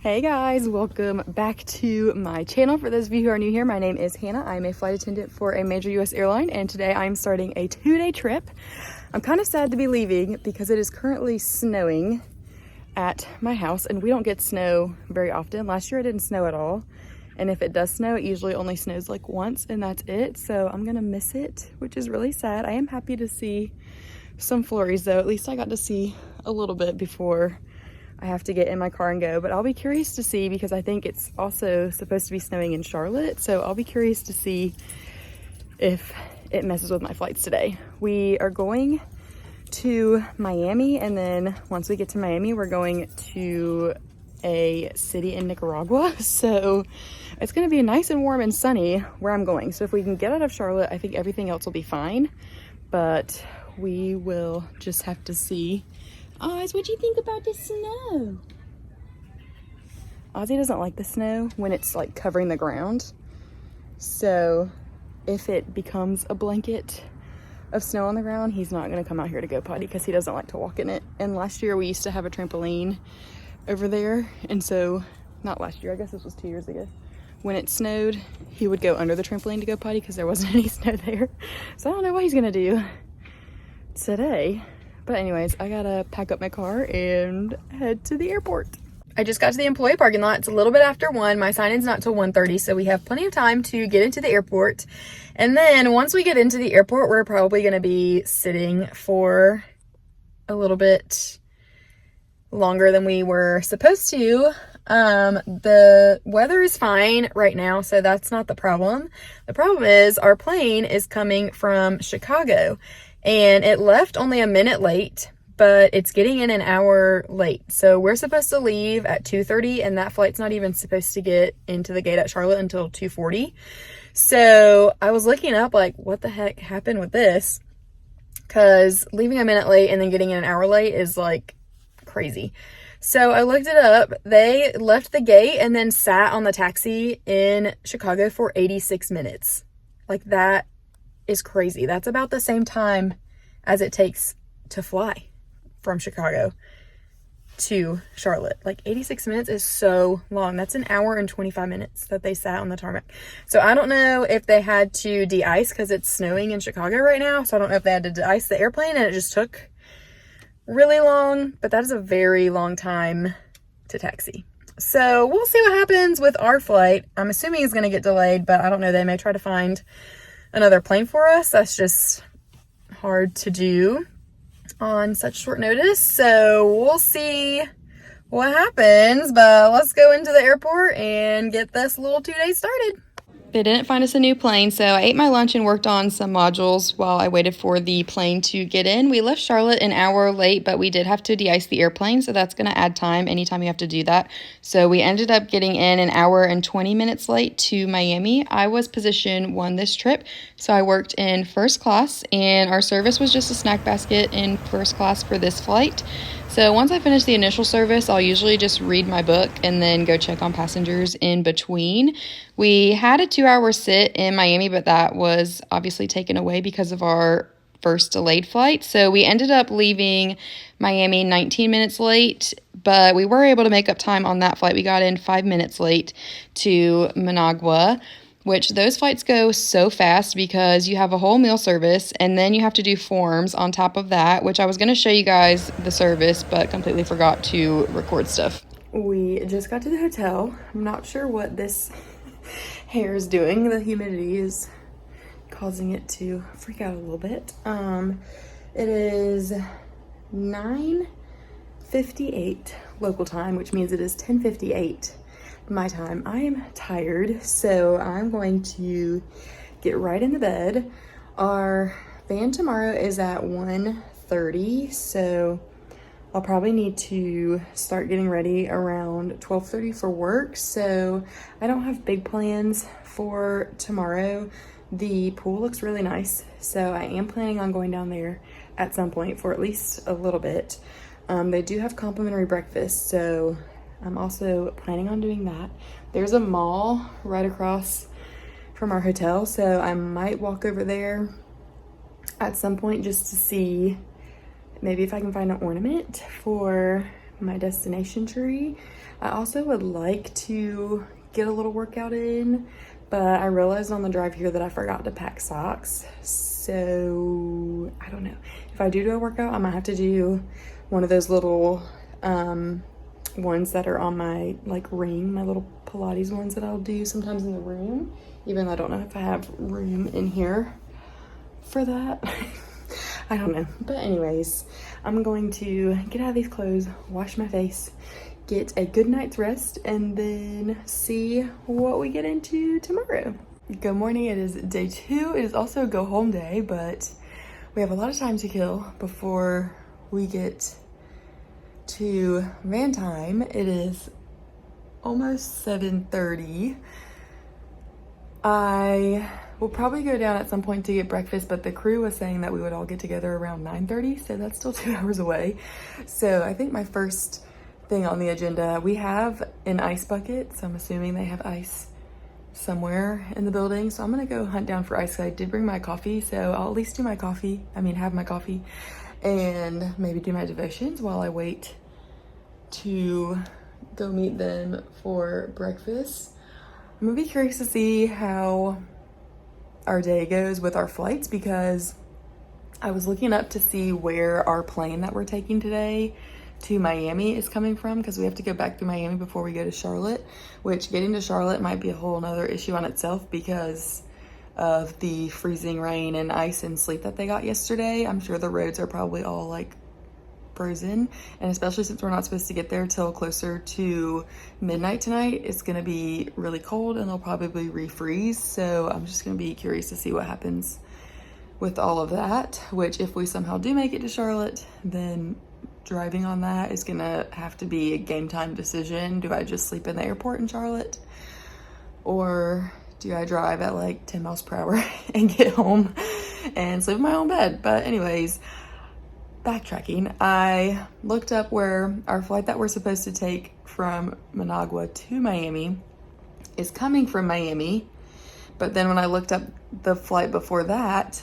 Hey guys, welcome back to my channel. For those of you who are new here, my name is Hannah. I'm a flight attendant for a major US airline, and today I'm starting a 2-day trip. I'm kind of sad to be leaving because it is currently snowing at my house, and we don't get snow very often. Last year it didn't snow at all, and if it does snow, it usually only snows like once, and that's it. So I'm gonna miss it, which is really sad. I am happy to see some flurries though. At least I got to see a little bit before I have to get in my car and go, but I'll be curious to see because I think it's also supposed to be snowing in Charlotte. So I'll be curious to see if it messes with my flights today. We are going to Miami, and then once we get to Miami, we're going to a city in Nicaragua. So it's going to be nice and warm and sunny where I'm going. So if we can get out of Charlotte, I think everything else will be fine, but we will just have to see. Oz, what'd you think about the snow? Ozzy doesn't like the snow when it's like covering the ground. So if it becomes a blanket of snow on the ground, he's not gonna come out here to go potty because he doesn't like to walk in it. And last year we used to have a trampoline over there. And so, not last year, I guess this was 2 years ago. When it snowed, he would go under the trampoline to go potty because there wasn't any snow there. So I don't know what he's gonna do today. But anyways, I gotta pack up my car and head to the airport. I just got to the employee parking lot. It's a little bit after 1. My sign-in's not till 1:30, so we have plenty of time to get into the airport. And then once we get into the airport, we're probably gonna be sitting for a little bit longer than we were supposed to. The weather is fine right now, so that's not the problem. The problem is our plane is coming from Chicago. And it left only a minute late, but it's getting in an hour late. So we're supposed to leave at 2:30, and that flight's not even supposed to get into the gate at Charlotte until 2:40. So I was looking up like, what the heck happened with this? Because leaving a minute late and then getting in an hour late is like crazy. So I looked it up. They left the gate and then sat on the taxi in Chicago for 86 minutes. Like, that is crazy. That's about the same time as it takes to fly from Chicago to Charlotte. Like, 86 minutes is so long. That's an hour and 25 minutes that they sat on the tarmac. So I don't know if they had to de-ice because it's snowing in Chicago right now. So I don't know if they had to de-ice the airplane and it just took really long, but that is a very long time to taxi. So we'll see what happens with our flight. I'm assuming it's going to get delayed, but I don't know. They may try to find another plane for us. That's just hard to do on such short notice. So we'll see what happens, but let's go into the airport and get this little 2 day started. They didn't find us a new plane, so I ate my lunch and worked on some modules while I waited for the plane to get in. We left Charlotte an hour late, but we did have to de-ice the airplane, so that's going to add time anytime you have to do that. So we ended up getting in an hour and 20 minutes late to Miami. I was position 1 this trip, so I worked in first class, and our service was just a snack basket in first class for this flight. So once I finish the initial service, I'll usually just read my book and then go check on passengers in between. We had a 2-hour sit in Miami, but that was obviously taken away because of our first delayed flight. So we ended up leaving Miami 19 minutes late, but we were able to make up time on that flight. We got in 5 minutes late to Managua, which those flights go so fast because you have a whole meal service and then you have to do forms on top of that, which I was going to show you guys the service, but completely forgot to record stuff. We just got to the hotel. I'm not sure what this hair is doing. The humidity is causing it to freak out a little bit. It is 9:58 local time, which means it is 10:58 my time. I am tired, so I'm going to get right into bed. Our van tomorrow is at 1:30, so I'll probably need to start getting ready around 12:30 for work. So I don't have big plans for tomorrow. The pool looks really nice, so I am planning on going down there at some point for at least a little bit. They do have complimentary breakfast, so I'm also planning on doing that. There's a mall right across from our hotel, so I might walk over there at some point just to see maybe if I can find an ornament for my destination tree. I also would like to get a little workout in, but I realized on the drive here that I forgot to pack socks. So I don't know. If I do a workout, I might have to do one of those little ones that are on my like ring, my little Pilates ones that I'll do sometimes in the room, even though I don't know if I have room in here for that. I don't know. But anyways, I'm going to get out of these clothes, wash my face, get a good night's rest, and then see what we get into tomorrow. Good morning. It is day 2. It is also go home day, but we have a lot of time to kill before we get to van time. It is almost 7:30. I will probably go down at some point to get breakfast, but the crew was saying that we would all get together around 9:30, so that's still 2 hours away. So I think my first thing on the agenda, we have an ice bucket, so I'm assuming they have ice somewhere in the building. So I'm gonna go hunt down for ice. I did bring my coffee, so I'll at least have my coffee, and maybe do my devotions while I wait to go meet them for breakfast. I'm gonna be curious to see how our day goes with our flights, because I was looking up to see where our plane that we're taking today to Miami is coming from, because we have to go back through Miami before we go to Charlotte, which getting to Charlotte might be a whole nother issue on itself because of the freezing rain and ice and sleet that they got yesterday. I'm sure the roads are probably all like frozen, and especially since we're not supposed to get there till closer to midnight tonight, it's gonna be really cold and they'll probably refreeze. So I'm just gonna be curious to see what happens with all of that, which if we somehow do make it to Charlotte, then driving on that is gonna have to be a game time decision. Do I just sleep in the airport in Charlotte, or do I drive at like 10 miles per hour and get home and sleep in my own bed? But anyways, backtracking, I looked up where our flight that we're supposed to take from Managua to Miami is coming from Miami. But then when I looked up the flight before that,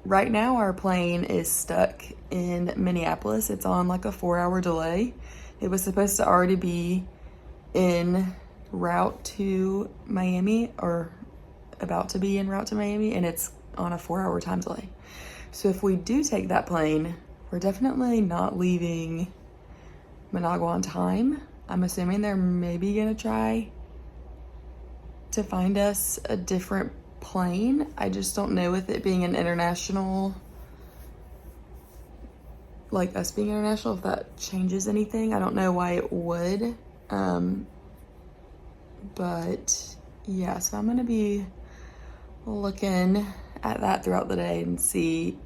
right now our plane is stuck in Minneapolis. It's on like a 4-hour delay. It was supposed to already be en route to Miami, or about to be en route to Miami, and it's on a 4-hour time delay. So if we do take that plane, we're definitely not leaving Managua on time. I'm assuming they're maybe gonna try to find us a different plane. I just don't know, with it being an international, like us being international, if that changes anything. I don't know why it would. But yeah, so I'm gonna be looking at that throughout the day and see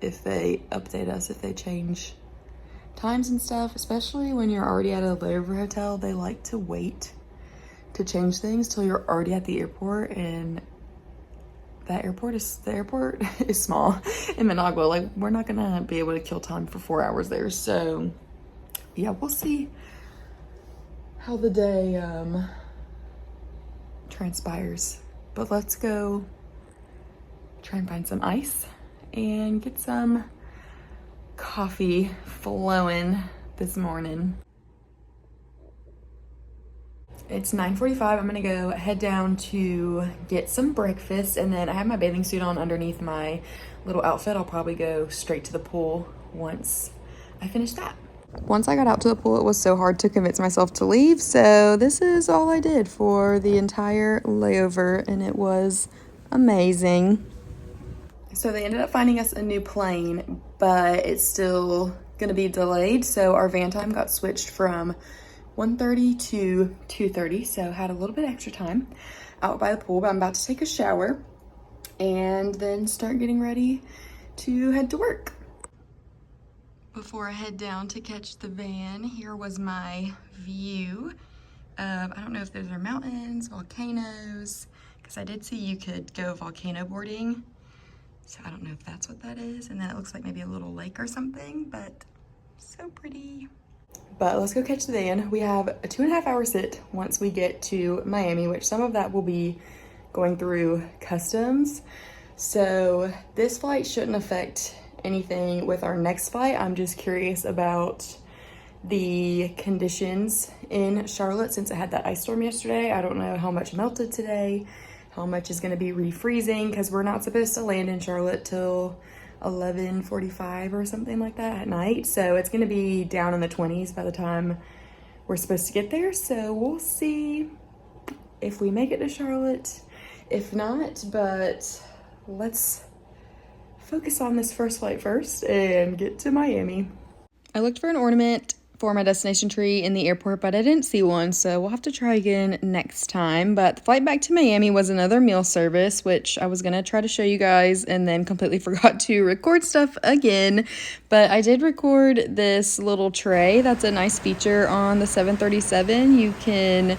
if they update us, if they change times and stuff. Especially when you're already at a layover hotel, they like to wait to change things till you're already at the airport, and the airport is small in Managua. Like, we're not gonna be able to kill time for 4 hours there. So yeah, we'll see how the day transpires. But let's go try and find some ice and get some coffee flowing this morning. It's 9:45. I'm gonna go head down to get some breakfast, and then I have my bathing suit on underneath my little outfit. I'll probably go straight to the pool once I finish that. Once I got out to the pool, it was so hard to convince myself to leave, so this is all I did for the entire layover, and it was amazing. So they ended up finding us a new plane, but it's still gonna be delayed, so our van time got switched from 1:30 to 2:30, so had a little bit extra time out by the pool. But I'm about to take a shower and then start getting ready to head to work. Before I head down to catch the van, here was my view of, I don't know if those are mountains, volcanoes, because I did see you could go volcano boarding, so I don't know if that's what that is. And then it looks like maybe a little lake or something, but so pretty. But let's go catch the van. We have a 2.5-hour sit once we get to Miami, which some of that will be going through customs. So this flight shouldn't affect anything with our next flight. I'm just curious about the conditions in Charlotte since it had that ice storm yesterday. I don't know how much melted today, how much is going to be refreezing, because we're not supposed to land in Charlotte till 11:45 or something like that at night. So it's going to be down in the 20s by the time we're supposed to get there. So we'll see if we make it to Charlotte. If not, but let's focus on this first flight first and get to Miami. I looked for an ornament for my destination tree in the airport, but I didn't see one, so we'll have to try again next time. But the flight back to Miami was another meal service, which I was gonna try to show you guys and then completely forgot to record stuff again. But I did record this little tray. That's a nice feature on the 737. You can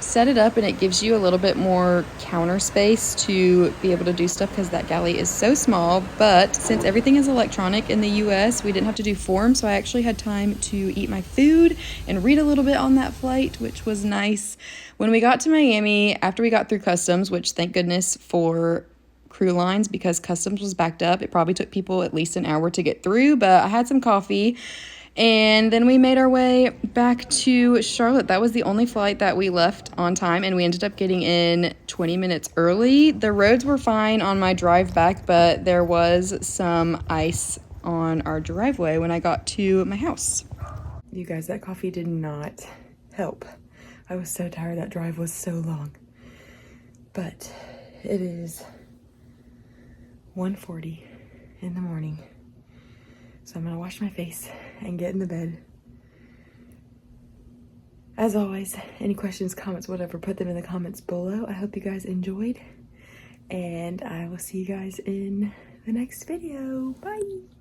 set it up and it gives you a little bit more counter space to be able to do stuff because that galley is so small. But since everything is electronic in the US, we didn't have to do forms, so I actually had time to eat my food and read a little bit on that flight, which was nice. When we got to Miami, after we got through customs, which thank goodness for crew lines because customs was backed up, it probably took people at least an hour to get through, but I had some coffee. And then we made our way back to Charlotte. That was the only flight that we left on time, and we ended up getting in 20 minutes early. The roads were fine on my drive back, but there was some ice on our driveway when I got to my house. You guys, that coffee did not help. I was so tired. That drive was so long. But it is 1:40 in the morning. So I'm gonna wash my face and get in the bed. As always, any questions, comments, whatever, put them in the comments below. I hope you guys enjoyed, and I will see you guys in the next video. Bye.